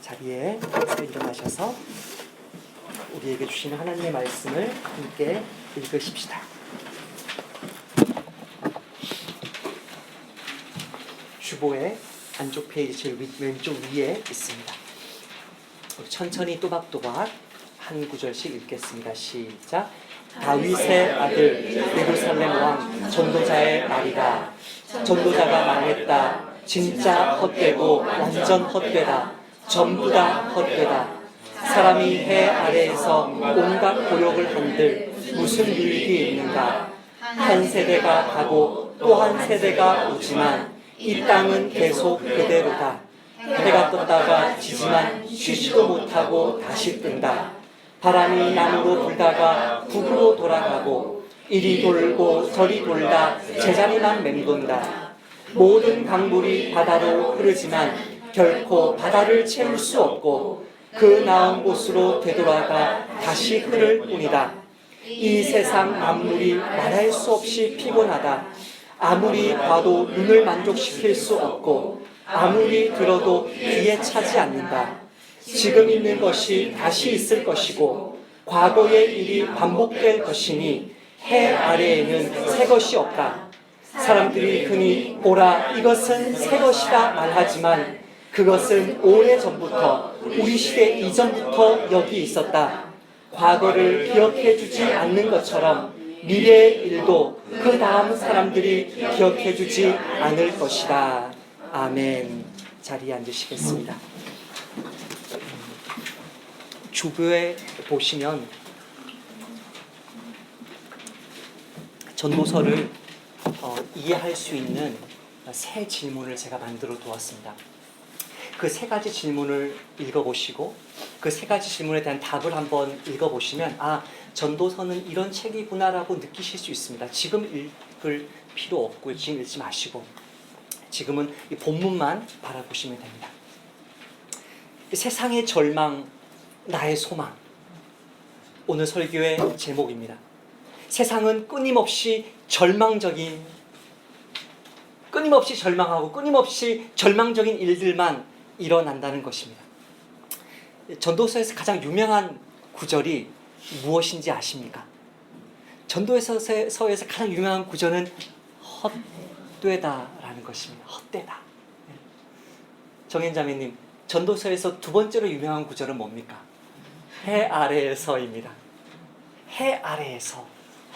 자리에 일어나셔서 우리에게 주시는 하나님의 말씀을 함께 읽으십시다. 주보의 안쪽 페이지 제일 왼쪽 위에 있습니다. 천천히 또박또박 한 구절씩 읽겠습니다. 시작. 다윗의 아들 예루살렘 왕 전도자의 말이다. 전도자가 말했다. 진짜 헛되고 완전 헛되다. 전부 다 헛되다. 사람이 해 아래에서 온갖 고욕을 한들 무슨 유익이 있는가. 한 세대가 가고 또 한 세대가 오지만 이 땅은 계속 그대로다. 해가 떴다가 지지만 쉬지도 못하고 다시 뜬다. 바람이 남으로 불다가 북으로 돌아가고 이리 돌고 저리 돌다 제자리만 맴돈다. 모든 강물이 바다로 흐르지만 결코 바다를 채울 수 없고 그 나은 곳으로 되돌아가 다시 흐를 뿐이다. 이 세상 만물이 말할 수 없이 피곤하다. 아무리 봐도 눈을 만족시킬 수 없고 아무리 들어도 귀에 차지 않는다. 지금 있는 것이 다시 있을 것이고 과거의 일이 반복될 것이니 해 아래에는 새 것이 없다. 사람들이 흔히 보라 이것은 새 것이다 말하지만 그것은 오래전부터 우리 시대 이전부터 여기 있었다. 과거를 기억해 주지 않는 것처럼 미래의 일도 그 다음 사람들이 기억해 주지 않을 것이다. 아멘. 자리에 앉으시겠습니다. 주부에 보시면 전도서를 이해할 수 있는 세 질문을 제가 만들어 두었습니다. 그 세 가지 질문을 읽어보시고 그 세 가지 질문에 대한 답을 한번 읽어보시면 전도서는 이런 책이구나라고 느끼실 수 있습니다. 지금 읽을 필요 없고 지금 읽지 마시고 지금은 이 본문만 바라보시면 됩니다. 세상의 절망, 나의 소망. 오늘 설교의 제목입니다. 세상은 끊임없이 절망하고 끊임없이 절망적인 일들만 일어난다는 것입니다. 전도서에서 가장 유명한 구절이 무엇인지 아십니까? 전도서에서 가장 유명한 구절은 헛되다라는 것입니다. 헛되다. 정현자매님, 전도서에서 두 번째로 유명한 구절은 뭡니까? 해 아래에서입니다. 해 아래에서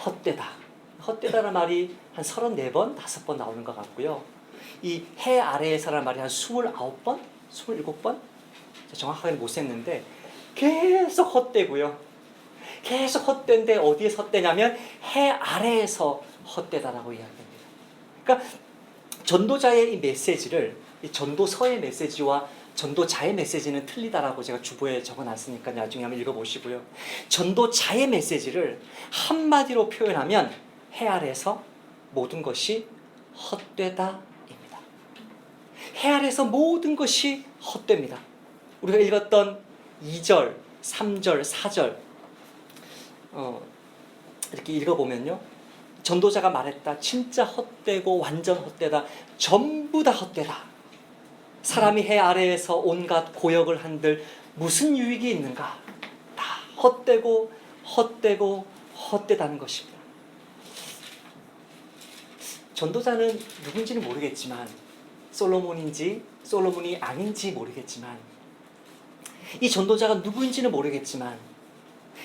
헛되다. 헛되다라는 말이 한 34번, 5번 나오는 것 같고요. 이 해 아래에서라는 말이 한 29번? 27번? 정확하게는 못 셌는데 계속 헛되고요. 계속 헛된데 어디에서 헛되냐면 해 아래에서 헛되다라고 이야기합니다. 그러니까 전도자의 이 메시지를 이 전도서의 메시지와 전도자의 메시지는 틀리다라고 제가 주보에 적어놨으니까 나중에 한번 읽어보시고요. 전도자의 메시지를 한마디로 표현하면 해 아래에서 모든 것이 헛되다입니다. 해 아래에서 모든 것이 헛됩니다. 우리가 읽었던 2절, 3절, 4절 이렇게 읽어보면요. 전도자가 말했다. 진짜 헛되고 완전 헛되다. 전부 다 헛되다. 사람이 해 아래에서 온갖 고역을 한들 무슨 유익이 있는가? 다 헛되고 헛되다는 것입니다. 전도자는 누군지는 모르겠지만 솔로몬이 아닌지 모르겠지만 이 전도자가 누구인지는 모르겠지만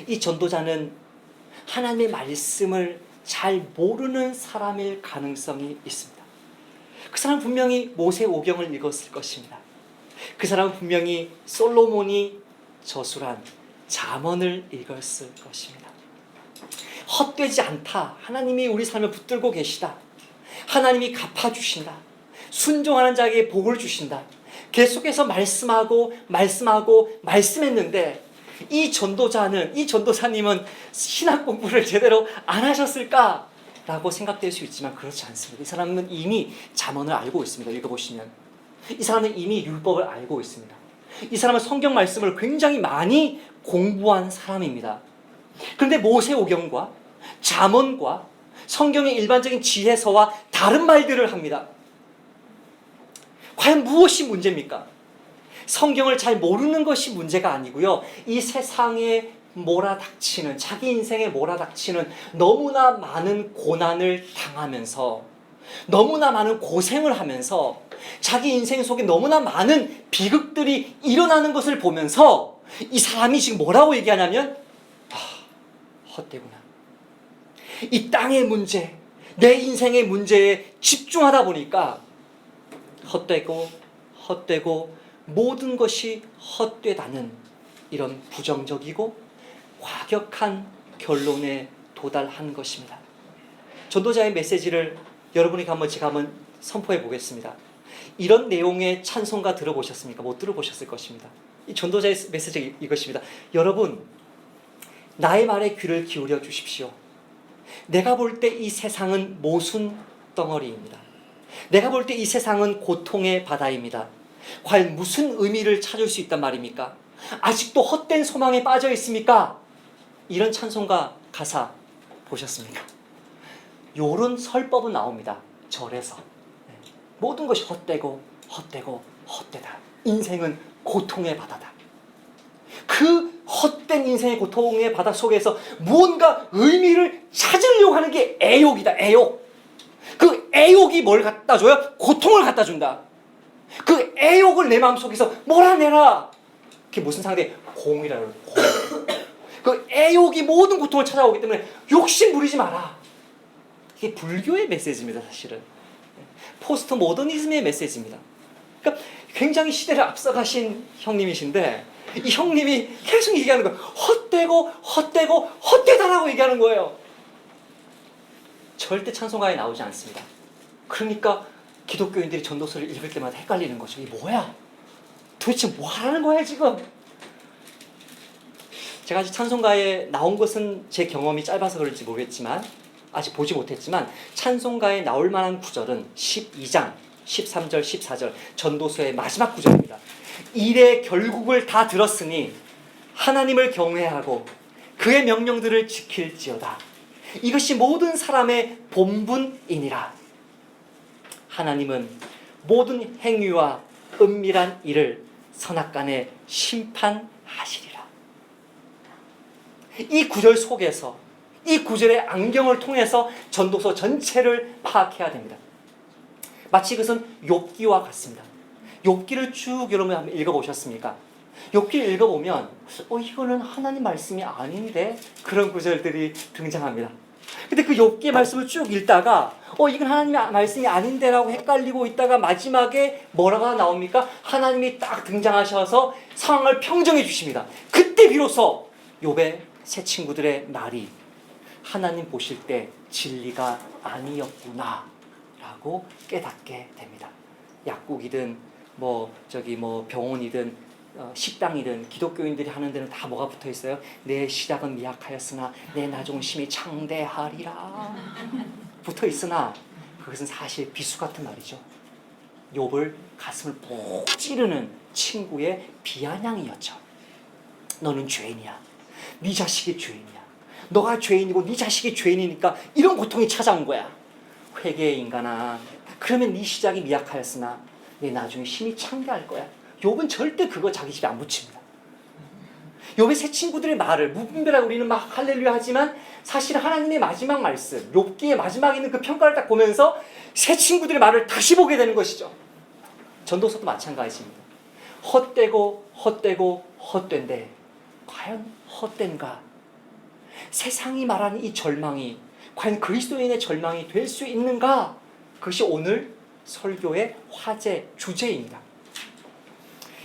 이 전도자는 하나님의 말씀을 잘 모르는 사람일 가능성이 있습니다. 그 사람은 분명히 모세오경을 읽었을 것입니다. 그 사람은 분명히 솔로몬이 저술한 잠언을 읽었을 것입니다. 헛되지 않다. 하나님이 우리 삶을 붙들고 계시다. 하나님이 갚아주신다. 순종하는 자에게 복을 주신다. 계속해서 말씀했는데 이 전도사님은 신학 공부를 제대로 안 하셨을까라고 생각될 수 있지만 그렇지 않습니다. 이 사람은 이미 잠언을 알고 있습니다. 읽어보시면 이 사람은 이미 율법을 알고 있습니다. 이 사람은 성경 말씀을 굉장히 많이 공부한 사람입니다. 그런데 모세오경과 잠언과 성경의 일반적인 지혜서와 다른 말들을 합니다. 과연 무엇이 문제입니까? 성경을 잘 모르는 것이 문제가 아니고요. 이 세상에 몰아닥치는, 자기 인생에 몰아닥치는 너무나 많은 고난을 당하면서, 너무나 많은 고생을 하면서, 자기 인생 속에 너무나 많은 비극들이 일어나는 것을 보면서 이 사람이 지금 뭐라고 얘기하냐면, 헛되구나. 이 땅의 문제, 내 인생의 문제에 집중하다 보니까 헛되고 모든 것이 헛되다는 이런 부정적이고 과격한 결론에 도달한 것입니다. 전도자의 메시지를 여러분이 제가 한번 선포해 보겠습니다. 이런 내용의 찬송가 들어보셨습니까? 못 들어보셨을 것입니다. 이 전도자의 메시지 이것입니다. 여러분, 나의 말에 귀를 기울여 주십시오. 내가 볼 때 이 세상은 모순 덩어리입니다. 내가 볼 때 이 세상은 고통의 바다입니다. 과연 무슨 의미를 찾을 수 있단 말입니까? 아직도 헛된 소망에 빠져 있습니까? 이런 찬송가 가사 보셨습니까? 요런 설법은 나옵니다. 절에서. 모든 것이 헛되고 헛되다. 인생은 고통의 바다다. 그 헛된 인생의 고통의 바다 속에서 무언가 의미를 찾으려고 하는 게 애욕이다. 애욕. 그 애욕이 뭘 갖다 줘요? 고통을 갖다 준다. 그 애욕을 내 마음속에서 몰아내라. 그게 무슨 상대? 공이라고 해요. 공. 그 애욕이 모든 고통을 찾아오기 때문에 욕심 부리지 마라. 이게 불교의 메시지입니다. 사실은 포스트 모더니즘의 메시지입니다. 그러니까 굉장히 시대를 앞서가신 형님이신데 이 형님이 계속 얘기하는 거예요. 헛되다라고 얘기하는 거예요. 절대 찬송가에 나오지 않습니다. 그러니까 기독교인들이 전도서를 읽을 때마다 헷갈리는 거죠. 이게 뭐야? 도대체 뭐 하는 거야 지금? 제가 아직 찬송가에 나온 것은 제 경험이 짧아서 그럴지 모르겠지만, 아직 보지 못했지만 찬송가에 나올 만한 구절은 12장 13절 14절 전도서의 마지막 구절입니다. 일의 결국을 다 들었으니 하나님을 경외하고 그의 명령들을 지킬지어다. 이것이 모든 사람의 본분이니라. 하나님은 모든 행위와 은밀한 일을 선악간에 심판하시리라. 이 구절 속에서, 이 구절의 안경을 통해서 전도서 전체를 파악해야 됩니다. 마치 그것은 욥기와 같습니다. 욥기를 쭉 여러분 한번 읽어보셨습니까? 욥기를 읽어보면 이거는 하나님 말씀이 아닌데 그런 구절들이 등장합니다. 근데 그 욥기의 말씀을 쭉 읽다가 이건 하나님의 말씀이 아닌데라고 헷갈리고 있다가 마지막에 뭐라고 나옵니까? 하나님이 딱 등장하셔서 상황을 평정해 주십니다. 그때 비로소 욥의 새 친구들의 말이 하나님 보실 때 진리가 아니었구나 라고 깨닫게 됩니다. 약국이든 병원이든 식당이든 기독교인들이 하는 데는 다 뭐가 붙어 있어요? 내 시작은 미약하였으나 내 나중심이 창대하리라 붙어 있으나 그것은 사실 비수 같은 말이죠. 욥을 가슴을 푹 찌르는 친구의 비아냥이었죠. 너는 죄인이야. 네 자식이 죄인이야. 너가 죄인이고 네 자식이 죄인이니까 이런 고통이 찾아온 거야. 회개의 인간아, 그러면 네 시작이 미약하였으나 내 나중에 심히 창대할 거야. 욥은 절대 그거 자기 집에 안 붙입니다. 욥의 새 친구들의 말을 무분별하게 우리는 막 할렐루야 하지만 사실 하나님의 마지막 말씀, 욥기의 마지막에 있는 그 평가를 딱 보면서 새 친구들의 말을 다시 보게 되는 것이죠. 전도서도 마찬가지입니다. 헛되고 헛된데 과연 헛된가? 세상이 말하는 이 절망이 과연 그리스도인의 절망이 될 수 있는가? 그것이 오늘 설교의 화제 주제입니다.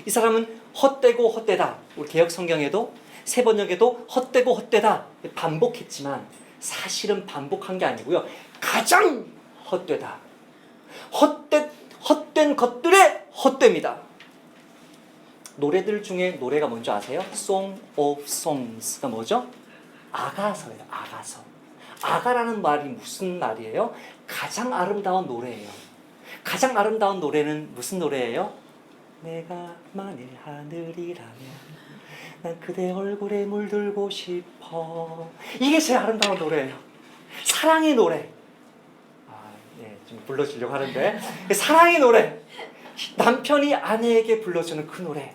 이 사람은 헛되고 헛되다. 우리 개역 성경에도 세 번역에도 헛되고 헛되다 반복했지만 사실은 반복한 게 아니고요. 가장 헛되다. 헛된 것들의 헛됩니다. 노래들 중에 노래가 뭔지 아세요? Song of Songs가 뭐죠? 아가서예요. 아가서. 아가라는 말이 무슨 말이에요? 가장 아름다운 노래예요. 가장 아름다운 노래는 무슨 노래예요? 내가 만일 하늘이라면 난 그대 얼굴에 물들고 싶어. 이게 제일 아름다운 노래예요. 사랑의 노래. 좀 불러주려고 하는데 사랑의 노래. 남편이 아내에게 불러주는 그 노래,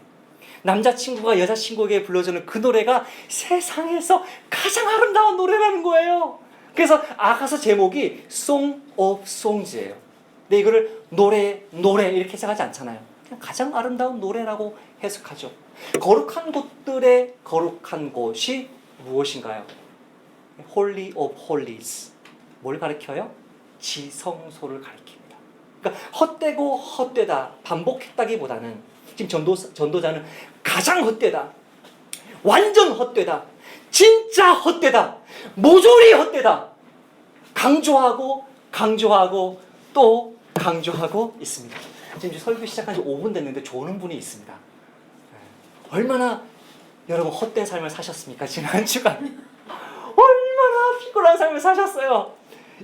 남자친구가 여자친구에게 불러주는 그 노래가 세상에서 가장 아름다운 노래라는 거예요. 그래서 아가서 제목이 Song of Songs예요. 근데 이거를 노래 이렇게 해석하지 않잖아요. 그냥 가장 아름다운 노래라고 해석하죠. 거룩한 곳들의 거룩한 곳이 무엇인가요? Holy of Holies. 뭘 가리켜요? 지성소를 가리킵니다. 그러니까 헛되고 헛되다 반복했다기보다는 지금 전도자는 가장 헛되다, 완전 헛되다, 진짜 헛되다, 모조리 헛되다 강조하고 또 강조하고 있습니다. 지금 설교 시작한 지 5분 됐는데 조는 분이 있습니다. 얼마나 여러분 헛된 삶을 사셨습니까? 지난 한 주간 얼마나 피곤한 삶을 사셨어요.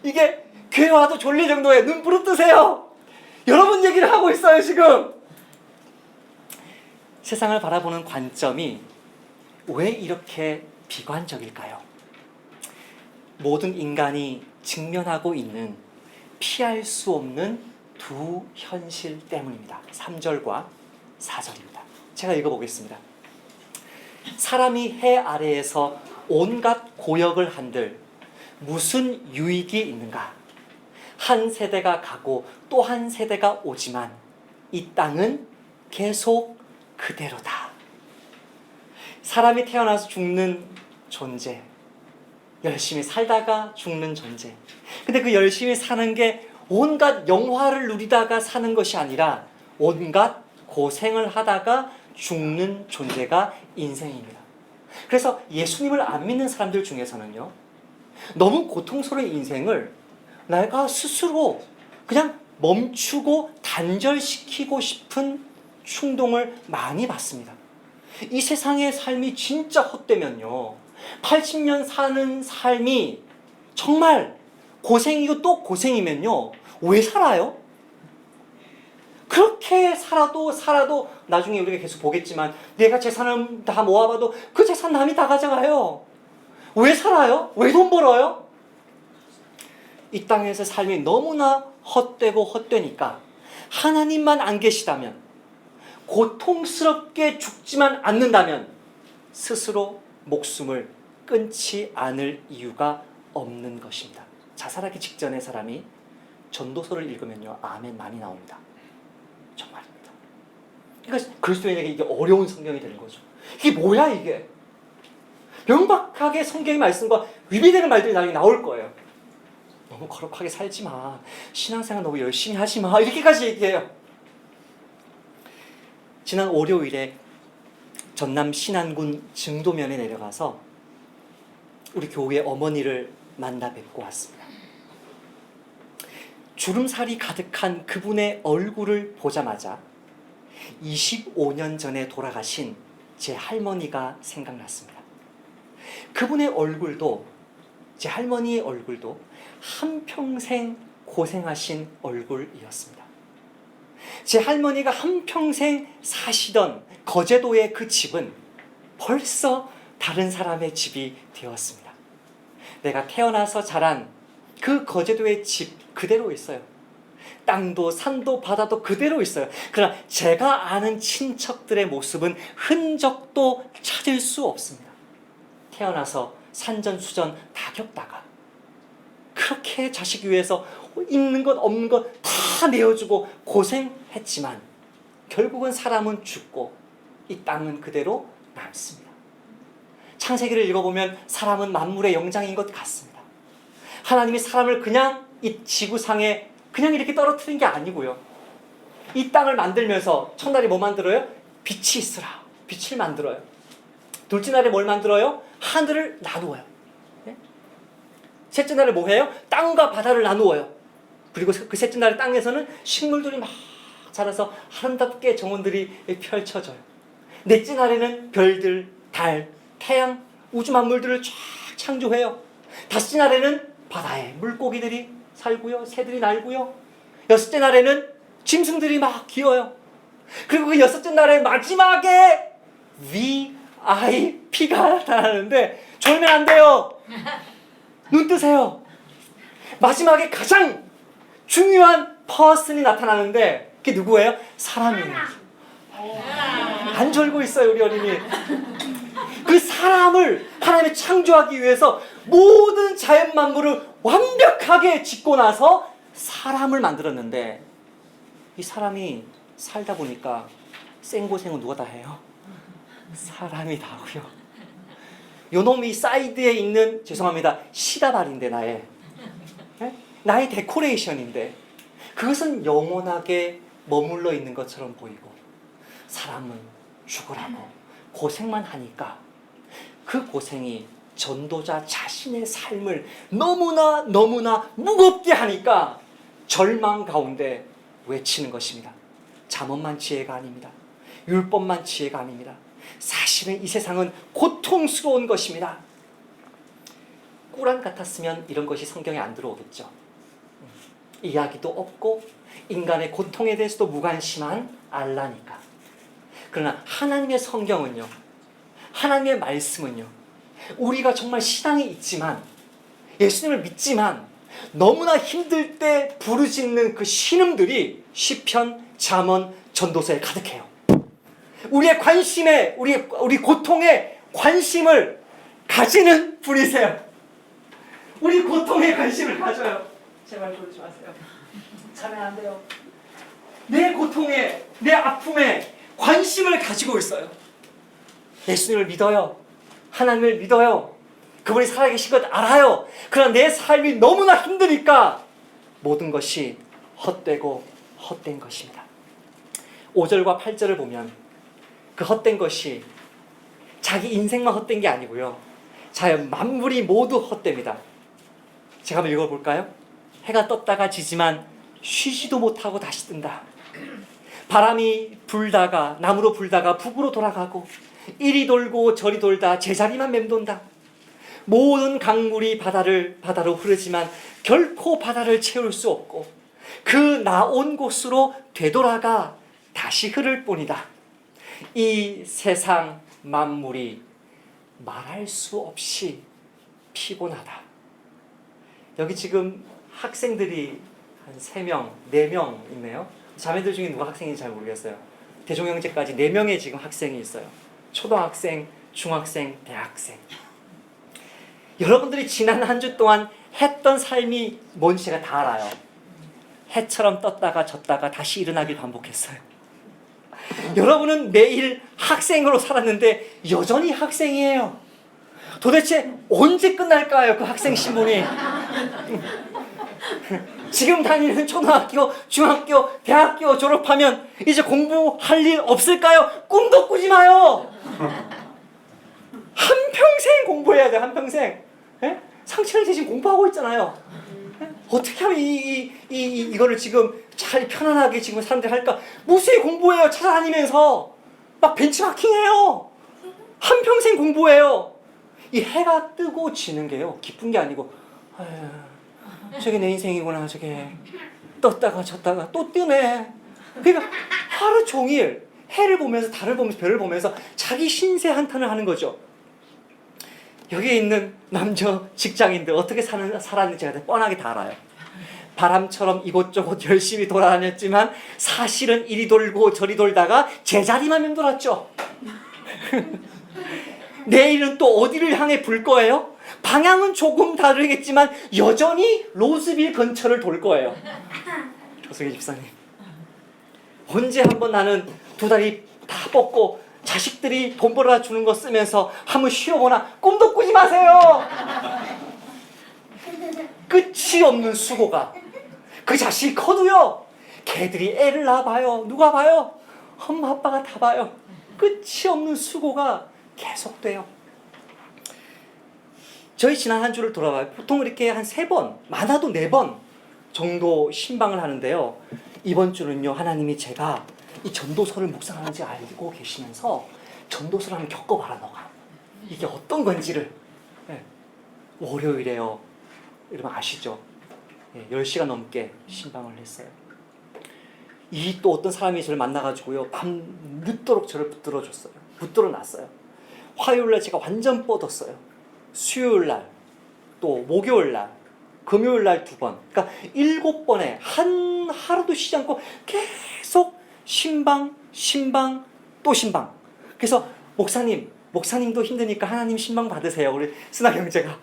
이게 교회 와도 졸릴 정도에 눈 부릅뜨세요. 여러분 얘기를 하고 있어요. 지금 세상을 바라보는 관점이 왜 이렇게 비관적일까요? 모든 인간이 직면하고 있는 피할 수 없는 두 현실 때문입니다. 3절과 4절입니다. 제가 읽어보겠습니다. 사람이 해 아래에서 온갖 고역을 한들 무슨 유익이 있는가? 한 세대가 가고 또 한 세대가 오지만 이 땅은 계속 그대로다. 사람이 태어나서 죽는 존재, 열심히 살다가 죽는 존재. 근데 그 열심히 사는 게 온갖 영화를 누리다가 사는 것이 아니라 온갖 고생을 하다가 죽는 존재가 인생입니다. 그래서 예수님을 안 믿는 사람들 중에서는요, 너무 고통스러운 인생을 내가 스스로 그냥 멈추고 단절시키고 싶은 충동을 많이 받습니다. 이 세상의 삶이 진짜 헛되면요, 80년 사는 삶이 정말 고생이고 또 고생이면요, 왜 살아요? 그렇게 살아도 나중에 우리가 계속 보겠지만 내가 재산을 다 모아봐도 그 재산 남이 다 가져가요. 왜 살아요? 왜 돈 벌어요? 이 땅에서 삶이 너무나 헛되고 헛되니까 하나님만 안 계시다면, 고통스럽게 죽지만 않는다면 스스로 목숨을 끊지 않을 이유가 없는 것입니다. 자살하기 직전의 사람이 전도서를 읽으면요, 아멘 많이 나옵니다. 정말입니다. 그러니까 그리스도인에게 이게 어려운 성경이 되는 거죠. 이게 뭐야 이게? 명백하게 성경의 말씀과 위배되는 말들이 나중에 나올 거예요. 너무 거룩하게 살지 마. 신앙생활 너무 열심히 하지 마. 이렇게까지 얘기해요. 지난 월요일에 전남 신안군 증도면에 내려가서 우리 교회 어머니를 만나 뵙고 왔습니다. 주름살이 가득한 그분의 얼굴을 보자마자 25년 전에 돌아가신 제 할머니가 생각났습니다. 그분의 얼굴도, 제 할머니의 얼굴도 한평생 고생하신 얼굴이었습니다. 제 할머니가 한평생 사시던 거제도의 그 집은 벌써 다른 사람의 집이 되었습니다. 내가 태어나서 자란 그 거제도의 집 그대로 있어요. 땅도 산도 바다도 그대로 있어요. 그러나 제가 아는 친척들의 모습은 흔적도 찾을 수 없습니다. 태어나서 산전수전 다 겪다가 그렇게 자식 위해서 있는 것 없는 것 다 내어주고 고생했지만 결국은 사람은 죽고 이 땅은 그대로 남습니다. 창세기를 읽어보면 사람은 만물의 영장인 것 같습니다. 하나님이 사람을 그냥 이 지구상에 그냥 이렇게 떨어뜨린 게 아니고요, 이 땅을 만들면서 첫날에 뭐 만들어요? 빛이 있으라. 빛을 만들어요. 둘째 날에 뭘 만들어요? 하늘을 나누어요. 네? 셋째 날에 뭐 해요? 땅과 바다를 나누어요. 그리고 그 셋째 날에 땅에서는 식물들이 막 자라서 아름답게 정원들이 펼쳐져요. 넷째 날에는 별들, 달, 태양, 우주 만물들을 쫙 창조해요. 다섯째 날에는 바다에 물고기들이 살고요, 새들이 날고요. 여섯째 날에는 짐승들이 막 기어요. 그리고 그 여섯째 날에 마지막에 VIP가 나타나는데 졸면 안 돼요. 눈 뜨세요. 마지막에 가장 중요한 퍼슨이 나타나는데 그게 누구예요? 사람이에요. 안 졸고 있어요, 우리 어린이. 그 사람을 하나님이 창조하기 위해서 모든 자연 만물을 완벽하게 짓고 나서 사람을 만들었는데, 이 사람이 살다 보니까 생고생은 누가 다 해요? 사람이 다 하고요. 요놈이 사이드에 있는, 죄송합니다, 시다발인데 나의 데코레이션인데 그것은 영원하게 머물러 있는 것처럼 보이고, 사람은 죽으라고 고생만 하니까 그 고생이 전도자 자신의 삶을 너무나 무겁게 하니까 절망 가운데 외치는 것입니다. 잠언만 지혜가 아닙니다. 율법만 지혜가 아닙니다. 사실은 이 세상은 고통스러운 것입니다. 꾸란 같았으면 이런 것이 성경에 안 들어오겠죠. 이야기도 없고 인간의 고통에 대해서도 무관심한 알라니까. 그러나 하나님의 성경은요, 하나님의 말씀은요, 우리가 정말 신앙이 있지만, 예수님을 믿지만 너무나 힘들 때 부르짖는 그 신음들이 시편, 잠언, 전도서에 가득해요. 우리의 관심에, 우리 고통에 관심을 가지는 분이세요. 우리 고통에 관심을 가져요. 제발 그러지 마세요. 자면 안 돼요. 내 고통에, 내 아픔에 관심을 가지고 있어요. 예수님을 믿어요. 하나님을 믿어요. 그분이 살아계신 것 알아요. 그러나 내 삶이 너무나 힘드니까 모든 것이 헛되고 헛된 것입니다. 5절과 8절을 보면 그 헛된 것이 자기 인생만 헛된 게 아니고요, 자연 만물이 모두 헛됩니다. 제가 한번 읽어볼까요? 해가 떴다가 지지만 쉬지도 못하고 다시 뜬다. 바람이 불다가, 나무로 불다가 북으로 돌아가고, 이리 돌고 저리 돌다 제자리만 맴돈다. 모든 강물이 바다로 흐르지만 결코 바다를 채울 수 없고, 그 나온 곳으로 되돌아가 다시 흐를 뿐이다. 이 세상 만물이 말할 수 없이 피곤하다. 여기 지금 학생들이 한 3명, 4명 있네요. 자매들 중에 누가 학생인지 잘 모르겠어요. 대종형제까지 4명의 지금 학생이 있어요. 초등학생, 중학생, 대학생. 여러분들이 지난 한 주 동안 했던 삶이 뭔지 제가 다 알아요. 해처럼 떴다가 졌다가 다시 일어나길 반복했어요. 여러분은 매일 학생으로 살았는데 여전히 학생이에요. 도대체 언제 끝날까요, 그 학생 신분이? 지금 다니는 초등학교, 중학교, 대학교 졸업하면 이제 공부할 일 없을까요? 꿈도 꾸지 마요. 한평생 공부해야 돼요, 한평생. 예? 상철이 지금 공부하고 있잖아요. 예? 어떻게 하면 이거를 지금 잘 편안하게 지금 사람들이 할까? 무수히 공부해요, 찾아다니면서. 막 벤치마킹해요. 한평생 공부해요. 이 해가 뜨고 지는 게요, 기쁜 게 아니고, 아휴, 저게 내 인생이구나, 저게. 떴다가 졌다가 또 뜨네. 그러니까 하루 종일 해를 보면서, 달을 보면서, 별을 보면서 자기 신세 한탄을 하는 거죠. 여기에 있는 남자 직장인들 어떻게 살았는지 제가 뻔하게 다 알아요. 바람처럼 이곳저곳 열심히 돌아다녔지만 사실은 이리 돌고 저리 돌다가 제자리만 맴돌았죠. 내일은 또 어디를 향해 불 거예요? 방향은 조금 다르겠지만 여전히 로즈빌 근처를 돌 거예요. 조승희 집사님, 언제 한번 나는 2다리 다 뻗고 자식들이 돈 벌어다 주는 거 쓰면서 한번 쉬어보나? 꿈도 꾸지 마세요. 끝이 없는 수고가. 그 자식이 커도요, 걔들이 애를 낳아봐요. 누가 봐요? 엄마 아빠가 다 봐요. 끝이 없는 수고가 계속돼요. 저희 지난 한 주를 돌아봐요. 보통 이렇게 한 3번, 많아도 4번 정도 신방을 하는데요. 이번 주는요, 하나님이 제가 이 전도서를 묵상하는지 알고 계시면서 전도서를 한번 겪어봐라, 너가. 이게 어떤 건지를. 네. 월요일에요, 여러분 아시죠? 네, 10시간 넘게 신방을 했어요. 이 또 어떤 사람이 저를 만나가지고요, 밤 늦도록 저를 붙들어줬어요. 붙들어놨어요. 화요일날 제가 완전 뻗었어요. 수요일날, 또 목요일날, 금요일날 2번. 그러니까 7번에 한 하루도 쉬지 않고 계속 계속 신방, 또 신방. 그래서 목사님도 힘드니까 하나님 신방 받으세요. 우리 순학 형제가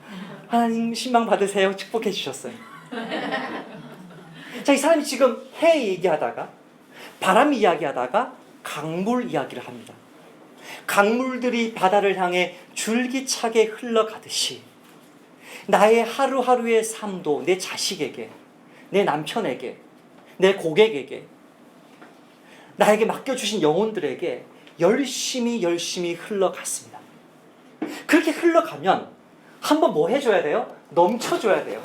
하나님 신방 받으세요. 축복해 주셨어요. 자, 이 사람이 지금 해 얘기하다가 바람 이야기하다가 강물 이야기를 합니다. 강물들이 바다를 향해 줄기차게 흘러가듯이 나의 하루하루의 삶도 내 자식에게, 내 남편에게, 내 고객에게, 나에게 맡겨주신 영혼들에게 열심히 흘러갔습니다. 그렇게 흘러가면 한번 뭐 해줘야 돼요? 넘쳐줘야 돼요.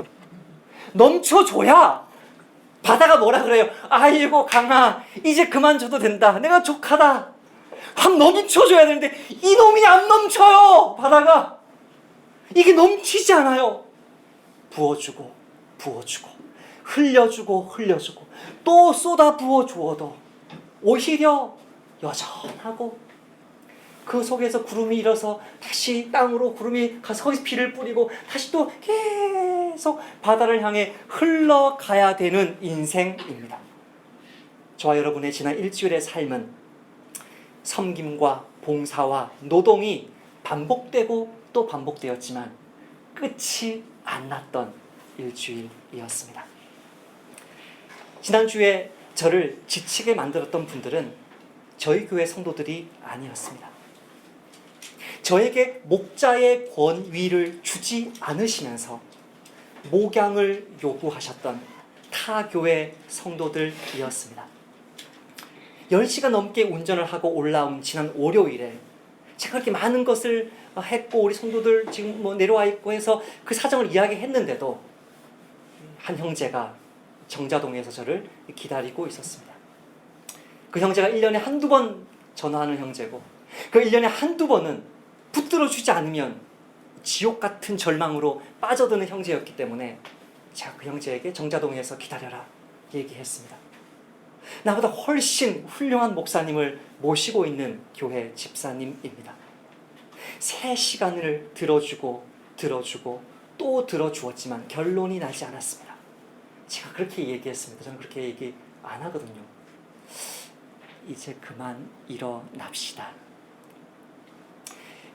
넘쳐줘야 바다가 뭐라 그래요? 아이고 강아, 이제 그만 줘도 된다. 내가 족하다. 확 넘쳐줘야 되는데 이놈이 안 넘쳐요. 바다가 이게 넘치지 않아요. 부어주고 흘려주고 또 쏟아 부어주어도 오히려 여전하고 그 속에서 구름이 일어서 다시 땅으로 구름이 가서 거기서 비를 뿌리고 다시 또 계속 바다를 향해 흘러가야 되는 인생입니다. 저와 여러분의 지난 일주일의 삶은 섬김과 봉사와 노동이 반복되고 또 반복되었지만 끝이 안 났던 일주일이었습니다. 지난주에 저를 지치게 만들었던 분들은 저희 교회 성도들이 아니었습니다. 저에게 목자의 권위를 주지 않으시면서 목양을 요구하셨던 타 교회 성도들이었습니다. 10시간 넘게 운전을 하고 올라온 지난 월요일에 제가 그렇게 많은 것을 했고 우리 성도들 지금 뭐 내려와 있고 해서 그 사정을 이야기했는데도 한 형제가 정자동에서 저를 기다리고 있었습니다. 그 형제가 1년에 한두 번 전화하는 형제고 그 1년에 한두 번은 붙들어 주지 않으면 지옥 같은 절망으로 빠져드는 형제였기 때문에 제가 그 형제에게 정자동에서 기다려라 얘기했습니다. 나보다 훨씬 훌륭한 목사님을 모시고 있는 교회 집사님입니다. 3시간을 들어주고 또 들어주었지만 결론이 나지 않았습니다. 제가 그렇게 얘기했습니다. 저는 그렇게 얘기 안 하거든요. 이제 그만 일어납시다.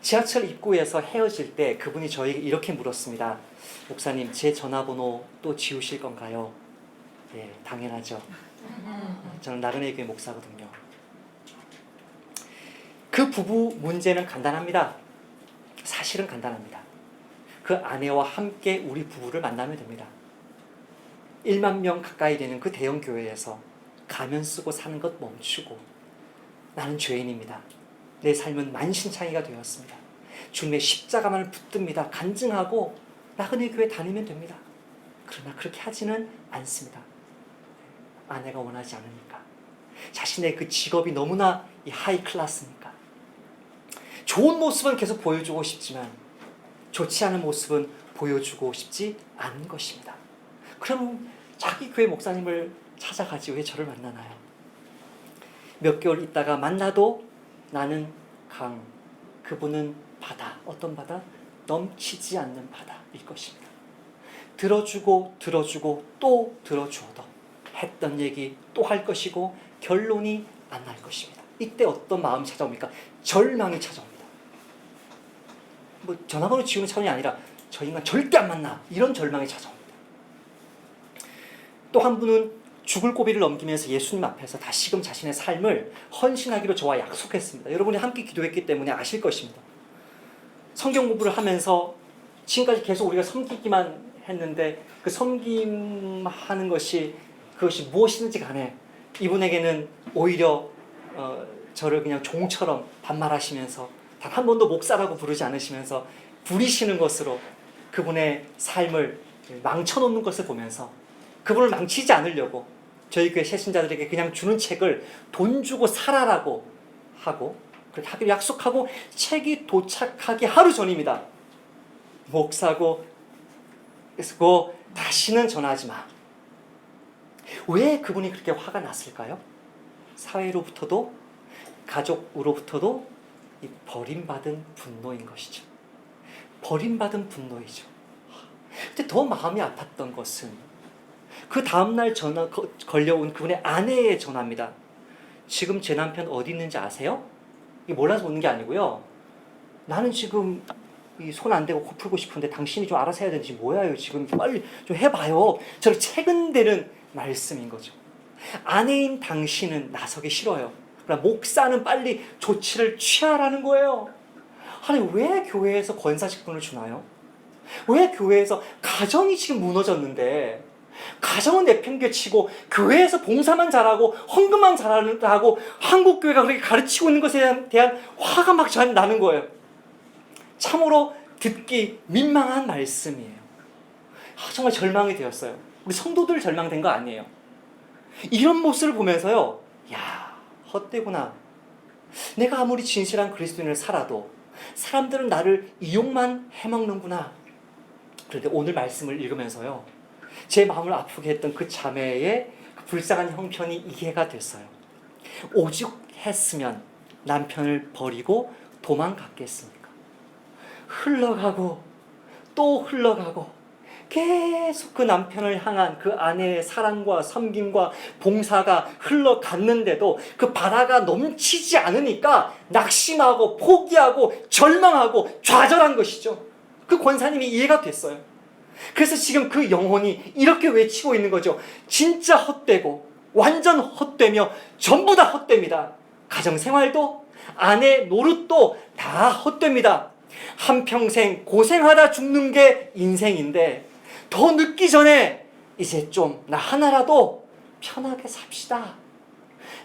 지하철 입구에서 헤어질 때 그분이 저에게 이렇게 물었습니다. 목사님, 제 전화번호 또 지우실 건가요? 예, 당연하죠. 저는 나그네 교회 목사거든요. 그 부부 문제는 간단합니다. 사실은 간단합니다. 그 아내와 함께 우리 부부를 만나면 됩니다. 1만 명 가까이 되는 그 대형 교회에서 가면 쓰고 사는 것 멈추고 나는 죄인입니다. 내 삶은 만신창이가 되었습니다. 주님의 십자가만을 붙듭니다. 간증하고 나그네 교회 다니면 됩니다. 그러나 그렇게 하지는 않습니다. 아내가 원하지 않으니까. 자신의 그 직업이 너무나 하이 클래스니까. 좋은 모습은 계속 보여주고 싶지만 좋지 않은 모습은 보여주고 싶지 않은 것입니다. 그럼 자기 교회 목사님을 찾아가지 왜 저를 만나나요? 몇 개월 있다가 만나도 나는 강, 그분은 바다. 어떤 바다? 넘치지 않는 바다일 것입니다. 들어주고 또 들어주어도 했던 얘기 또 할 것이고 결론이 안 날 것입니다. 이때 어떤 마음이 찾아옵니까? 절망이 찾아옵니다. 뭐 전화번호 지우는 차원이 아니라 저 인간 절대 안 만나 이런 절망이 찾아옵니다. 또 한 분은 죽을 고비를 넘기면서 예수님 앞에서 다시금 자신의 삶을 헌신하기로 저와 약속했습니다. 여러분이 함께 기도했기 때문에 아실 것입니다. 성경 공부를 하면서 지금까지 계속 우리가 섬기기만 했는데 그 섬김하는 것이 그것이 무엇이든지 간에 이분에게는 오히려 저를 그냥 종처럼 반말하시면서 단 한 번도 목사라고 부르지 않으시면서 부리시는 것으로 그분의 삶을 망쳐놓는 것을 보면서 그분을 망치지 않으려고 저희 교회 새신자들에게 그냥 주는 책을 돈 주고 사라라고 하고 그렇게 하기로 약속하고 책이 도착하기 하루 전입니다. 목사고 그래서 다시는 전화하지 마. 왜 그분이 그렇게 화가 났을까요? 사회로부터도 가족으로부터도 이 버림받은 분노인 것이죠. 버림받은 분노이죠. 근데 더 마음이 아팠던 것은 그 다음날 전화 걸려온 그분의 아내의 전화입니다. 지금 제 남편 어디 있는지 아세요? 이게 몰라서 묻는 게 아니고요. 나는 지금 손 안 대고 코 풀고 싶은데 당신이 좀 알아서 해야 되는지 뭐야요 지금 빨리 좀 해봐요. 저를 체근대는 말씀인 거죠. 아내인 당신은 나서기 싫어요. 그러나 목사는 빨리 조치를 취하라는 거예요. 아니 왜 교회에서 권사직분을 주나요? 왜 교회에서 가정이 지금 무너졌는데 가정은 내팽개치고 교회에서 봉사만 잘하고 헌금만 잘하고 한국교회가 그렇게 가르치고 있는 것에 대한 화가 막 저한테 나는 거예요. 참으로 듣기 민망한 말씀이에요. 정말 절망이 되었어요. 우리 성도들 절망된 거 아니에요. 이런 모습을 보면서요, 야, 헛되구나. 내가 아무리 진실한 그리스도인을 살아도 사람들은 나를 이용만 해먹는구나. 그런데 오늘 말씀을 읽으면서요, 제 마음을 아프게 했던 그 자매의 그 불쌍한 형편이 이해가 됐어요. 오죽했으면 남편을 버리고 도망갔겠습니까? 흘러가고 또 흘러가고 계속 그 남편을 향한 그 아내의 사랑과 섬김과 봉사가 흘러갔는데도 그 바다가 넘치지 않으니까 낙심하고 포기하고 절망하고 좌절한 것이죠. 그 권사님이 이해가 됐어요. 그래서 지금 그 영혼이 이렇게 외치고 있는 거죠. 진짜 헛되고 완전 헛되며 전부 다 헛됩니다. 가정생활도 아내 노릇도 다 헛됩니다. 한평생 고생하다 죽는 게 인생인데 더 늦기 전에 이제 좀 나 하나라도 편하게 삽시다.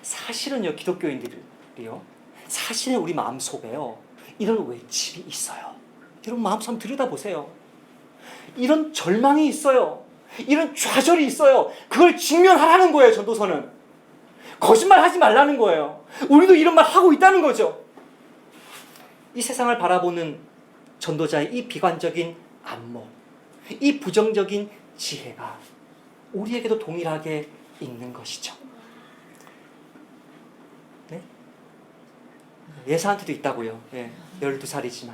사실은요, 기독교인들이요, 사실은 우리 마음속에요 이런 외침이 있어요. 여러분 마음속 한번 들여다보세요. 이런 절망이 있어요. 이런 좌절이 있어요. 그걸 직면하라는 거예요. 전도서는 거짓말 하지 말라는 거예요. 우리도 이런 말 하고 있다는 거죠. 이 세상을 바라보는 전도자의 이 비관적인 안목, 이 부정적인 지혜가 우리에게도 동일하게 있는 것이죠. 네? 예사한테도 있다고요. 12살이지만.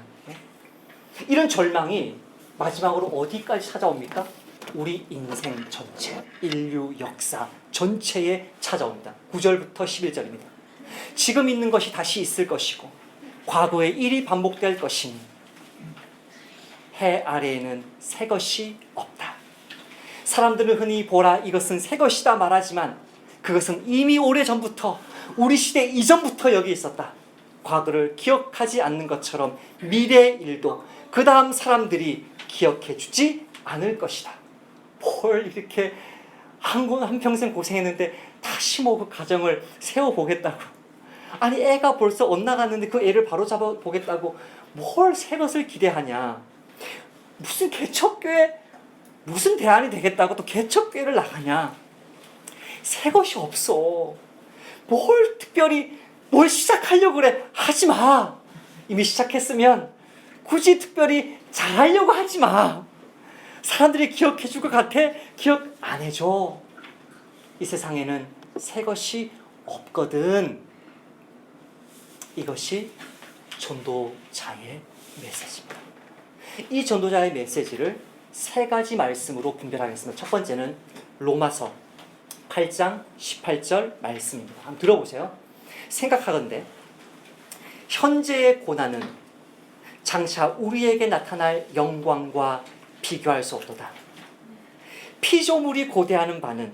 이런 절망이 마지막으로 어디까지 찾아옵니까? 우리 인생 전체, 인류 역사 전체에 찾아옵니다. 9절부터 11절입니다. 지금 있는 것이 다시 있을 것이고 과거의 일이 반복될 것이니 해 아래에는 새 것이 없다. 사람들은 흔히 보라 이것은 새 것이다 말하지만 그것은 이미 오래전부터 우리 시대 이전부터 여기 있었다. 과거를 기억하지 않는 것처럼 미래의 일도 그 다음 사람들이 기억해 주지 않을 것이다. 뭘 이렇게 한평생 고생했는데 다시 뭐 그 가정을 세워보겠다고. 아니 애가 벌써 엇나갔는데 그 애를 바로잡아 보겠다고 뭘 새 것을 기대하냐. 무슨 개척교회 무슨 대안이 되겠다고 또 개척교회를 나가냐. 새 것이 없어. 뭘 특별히 뭘 시작하려고 그래. 하지 마. 이미 시작했으면 굳이 특별히 잘하려고 하지 마. 사람들이 기억해 줄 것 같아? 기억 안 해줘. 이 세상에는 새 것이 없거든. 이것이 전도자의 메시지입니다. 이 전도자의 메시지를 세 가지 말씀으로 분별하겠습니다. 첫 번째는 로마서 8장 18절 말씀입니다. 한번 들어보세요. 생각하건대 현재의 고난은 장차 우리에게 나타날 영광과 비교할 수 없도다. 피조물이 고대하는 바는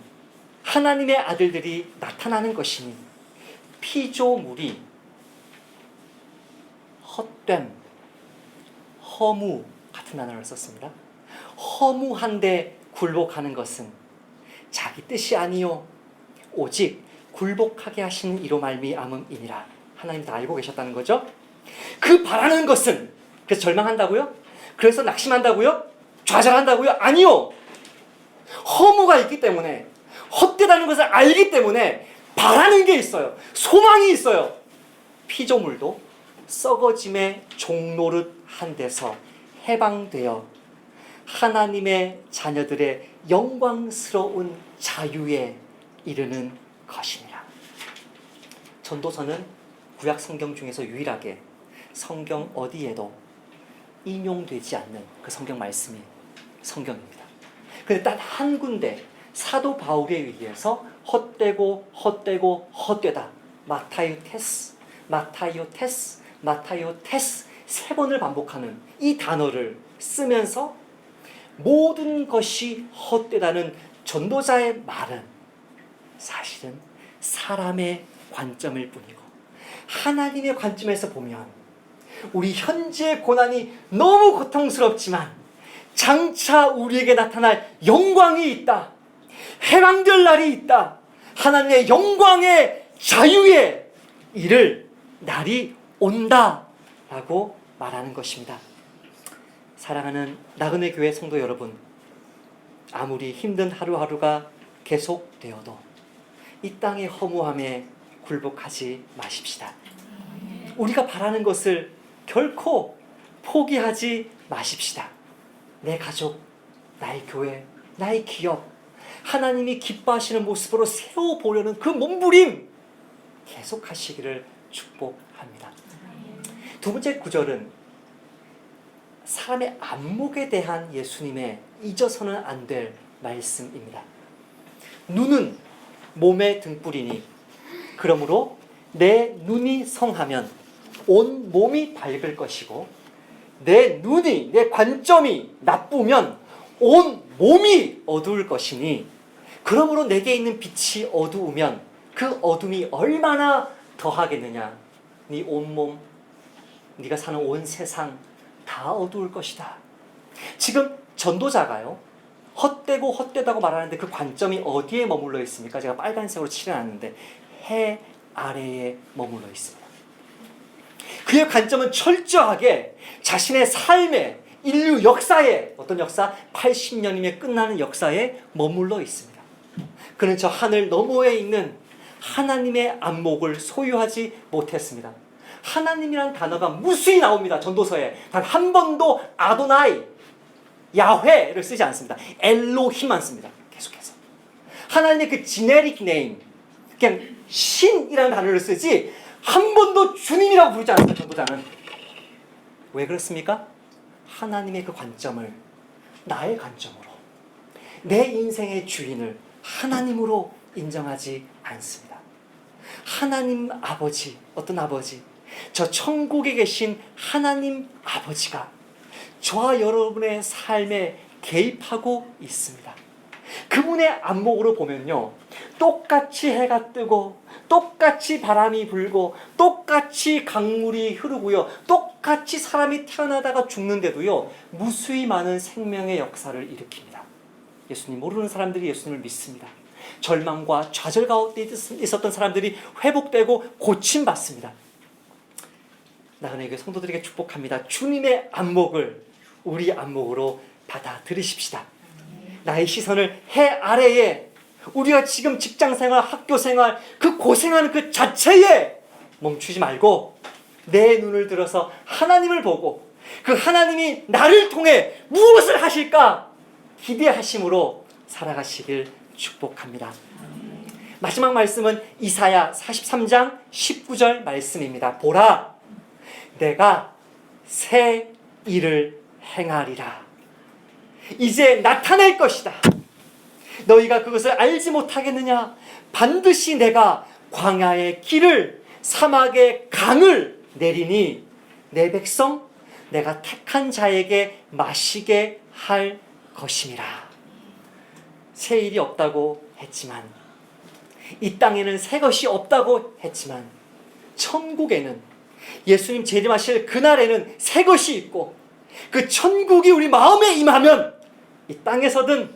하나님의 아들들이 나타나는 것이니 피조물이 헛됨, 허무 같은 단어를 썼습니다. 허무한데 굴복하는 것은 자기 뜻이 아니요 오직 굴복하게 하신 이로 말미암음이니라. 하나님 다 알고 계셨다는 거죠. 그 바라는 것은 그래서 절망한다고요? 그래서 낙심한다고요? 좌절한다고요? 아니요. 허무가 있기 때문에 헛되다는 것을 알기 때문에 바라는 게 있어요. 소망이 있어요. 피조물도 썩어짐의 종노릇 한 데서 해방되어 하나님의 자녀들의 영광스러운 자유에 이르는 것이니라. 전도서는 구약 성경 중에서 유일하게 성경 어디에도 인용되지 않는 그 성경 말씀이 성경입니다. 그런데 딱 한 군데 사도 바울에 의해서 헛되고 헛되고 헛되다 마타요테스, 마타요테스, 마타요테스 3번을 반복하는 이 단어를 쓰면서 모든 것이 헛되다는 전도자의 말은 사실은 사람의 관점일 뿐이고, 하나님의 관점에서 보면 우리 현재의 고난이 너무 고통스럽지만 장차 우리에게 나타날 영광이 있다, 해방될 날이 있다, 하나님의 영광의 자유에 이를 날이 온다 라고 말하는 것입니다. 사랑하는 나그네 교회 성도 여러분, 아무리 힘든 하루하루가 계속되어도 이 땅의 허무함에 굴복하지 마십시다. 우리가 바라는 것을 결코 포기하지 마십시다. 내 가족, 나의 교회, 나의 기업, 하나님이 기뻐하시는 모습으로 세워보려는 그 몸부림 계속하시기를 축복합니다. 두 번째 구절은 사람의 안목에 대한 예수님의 잊어서는 안 될 말씀입니다. 눈은 몸의 등불이니 그러므로 내 눈이 성하면 온 몸이 밝을 것이고, 내 눈이, 내 관점이 나쁘면 온 몸이 어두울 것이니, 그러므로 내게 있는 빛이 어두우면 그 어둠이 얼마나 더하겠느냐. 네 온몸, 네가 사는 온 세상 다 어두울 것이다. 지금 전도자가요, 헛되고 헛되다고 말하는데 그 관점이 어디에 머물러 있습니까? 제가 빨간색으로 칠해놨는데 해 아래에 머물러 있습니다. 그의 관점은 철저하게 자신의 삶에, 인류 역사에, 어떤 역사? 80년이면 끝나는 역사에 머물러 있습니다. 그는 저 하늘 너머에 있는 하나님의 안목을 소유하지 못했습니다. 하나님이라는 단어가 무수히 나옵니다. 전도서에 단 한 번도 아도나이, 야훼를 쓰지 않습니다. 엘로힘만 씁니다. 계속해서 하나님의 그 지네릭 네임, 그냥 신이라는 단어를 쓰지 한 번도 주님이라고 부르지 않습니다. 전도자는. 왜 그렇습니까? 하나님의 그 관점을 나의 관점으로, 내 인생의 주인을 하나님으로 인정하지 않습니다. 하나님 아버지, 어떤 아버지? 저 천국에 계신 하나님 아버지가 저와 여러분의 삶에 개입하고 있습니다. 그분의 안목으로 보면요, 똑같이 해가 뜨고 똑같이 바람이 불고 똑같이 강물이 흐르고요, 똑같이 사람이 태어나다가 죽는데도요 무수히 많은 생명의 역사를 일으킵니다. 예수님 모르는 사람들이 예수님을 믿습니다. 절망과 좌절 가운데 있었던 사람들이 회복되고 고침받습니다. 나그네 성도들에게 축복합니다. 주님의 안목을 우리 안목으로 받아들이십시다. 나의 시선을 해 아래에, 우리가 지금 직장생활, 학교생활, 그 고생하는 그 자체에 멈추지 말고 내 눈을 들어서 하나님을 보고 그 하나님이 나를 통해 무엇을 하실까 기대하심으로 살아가시길 축복합니다. 마지막 말씀은 이사야 43장 19절 말씀입니다. 보라, 내가 새 일을 행하리라. 이제 나타낼 것이다. 너희가 그것을 알지 못하겠느냐? 반드시 내가 광야의 길을, 사막의 강을 내리니 내 백성, 내가 택한 자에게 마시게 할 것임이라. 새 일이 없다고 했지만, 이 땅에는 새 것이 없다고 했지만, 천국에는, 예수님 재림하실 그날에는 새 것이 있고, 그 천국이 우리 마음에 임하면 이 땅에서든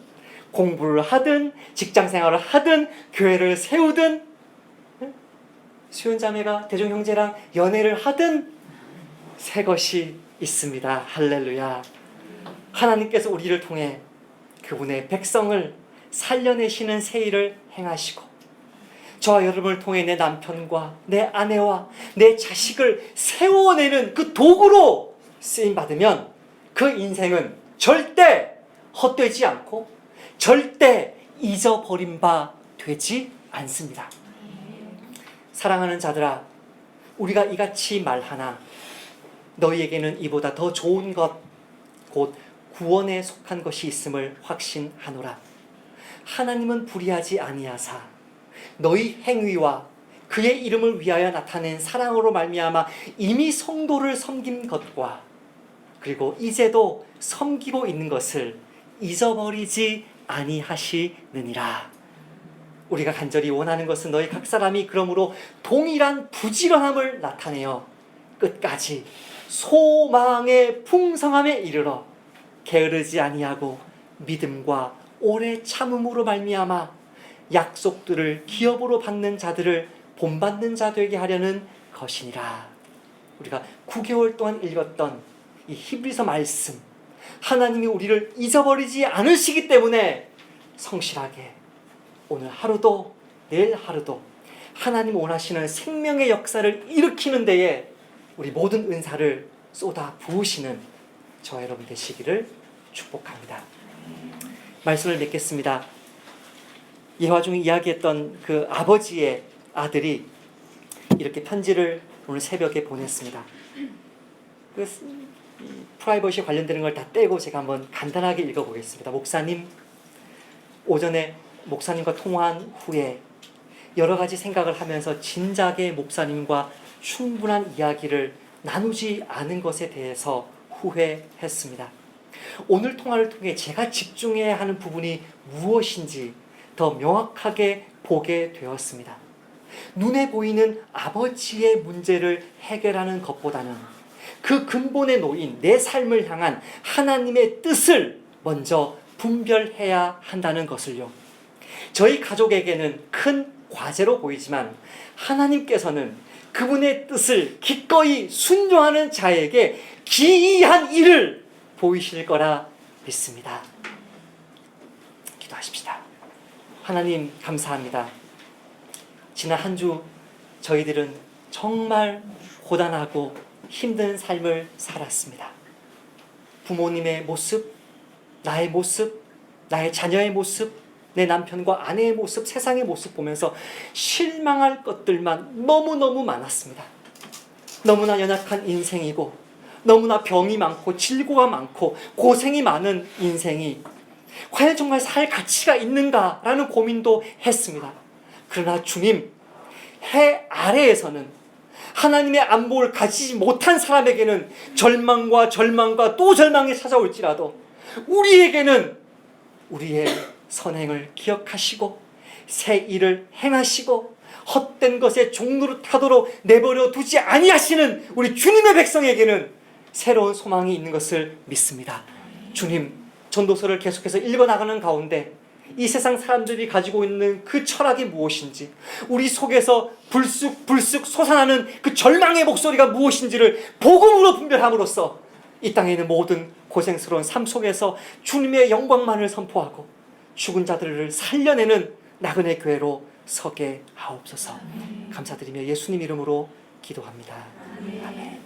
공부를 하든 직장생활을 하든 교회를 세우든 수연자매가 대중 형제랑 연애를 하든 새 것이 있습니다. 할렐루야. 하나님께서 우리를 통해 그분의 백성을 살려내시는 새 일을 행하시고, 저와 여러분을 통해 내 남편과 내 아내와 내 자식을 세워내는 그 도구로 쓰임받으면 그 인생은 절대 헛되지 않고 절대 잊어버린 바 되지 않습니다. 사랑하는 자들아, 우리가 이같이 말하나 너희에게는 이보다 더 좋은 것, 곧 구원에 속한 것이 있음을 확신하노라. 하나님은 불의하지 아니하사 너희 행위와 그의 이름을 위하여 나타낸 사랑으로 말미암아 이미 성도를 섬긴 것과 그리고 이제도 섬기고 있는 것을 잊어버리지 아니하시느니라. 우리가 간절히 원하는 것은 너희 각 사람이 그러므로 동일한 부지런함을 나타내어 끝까지 소망의 풍성함에 이르러 게으르지 아니하고 믿음과 오래 참음으로 말미암아 약속들을 기업으로 받는 자들을 본받는 자 되게 하려는 것이니라. 우리가 9개월 동안 읽었던 이 히브리서 말씀, 하나님이 우리를 잊어버리지 않으시기 때문에 성실하게 오늘 하루도 내일 하루도 하나님 원하시는 생명의 역사를 일으키는 데에 우리 모든 은사를 쏟아 부으시는 저와 여러분 되시기를 축복합니다. 말씀을 맺겠습니다. 예화 중에 이야기했던 그 아버지의 아들이 이렇게 편지를 오늘 새벽에 보냈습니다. 그 프라이버시 관련되는 걸 다 떼고 제가 한번 간단하게 읽어보겠습니다. 목사님, 오전에 목사님과 통화한 후에 여러 가지 생각을 하면서 진작에 목사님과 충분한 이야기를 나누지 않은 것에 대해서 후회했습니다. 오늘 통화를 통해 제가 집중해야 하는 부분이 무엇인지 더 명확하게 보게 되었습니다. 눈에 보이는 아버지의 문제를 해결하는 것보다는 그 근본에 놓인 내 삶을 향한 하나님의 뜻을 먼저 분별해야 한다는 것을요. 저희 가족에게는 큰 과제로 보이지만 하나님께서는 그분의 뜻을 기꺼이 순종하는 자에게 기이한 일을 보이실 거라 믿습니다. 기도하십시다. 하나님 감사합니다. 지난 한 주 저희들은 정말 고단하고 힘든 삶을 살았습니다. 부모님의 모습, 나의 모습, 나의 자녀의 모습, 내 남편과 아내의 모습, 세상의 모습 보면서 실망할 것들만 너무너무 많았습니다. 너무나 연약한 인생이고 너무나 병이 많고 질고가 많고 고생이 많은 인생이 과연 정말 살 가치가 있는가라는 고민도 했습니다. 그러나 주님, 해 아래에서는 하나님의 안목을 가지지 못한 사람에게는 절망과 또 절망이 찾아올지라도 우리에게는 우리의 선행을 기억하시고 새 일을 행하시고 헛된 것에 종노릇하도록 내버려 두지 아니하시는 우리 주님의 백성에게는 새로운 소망이 있는 것을 믿습니다. 주님, 전도서를 계속해서 읽어나가는 가운데 이 세상 사람들이 가지고 있는 그 철학이 무엇인지, 우리 속에서 불쑥 솟아나는 그 절망의 목소리가 무엇인지를 복음으로 분별함으로써 이 땅에 있는 모든 고생스러운 삶 속에서 주님의 영광만을 선포하고 죽은 자들을 살려내는 나그네 교회로 서게 하옵소서. 감사드리며 예수님 이름으로 기도합니다. 아멘.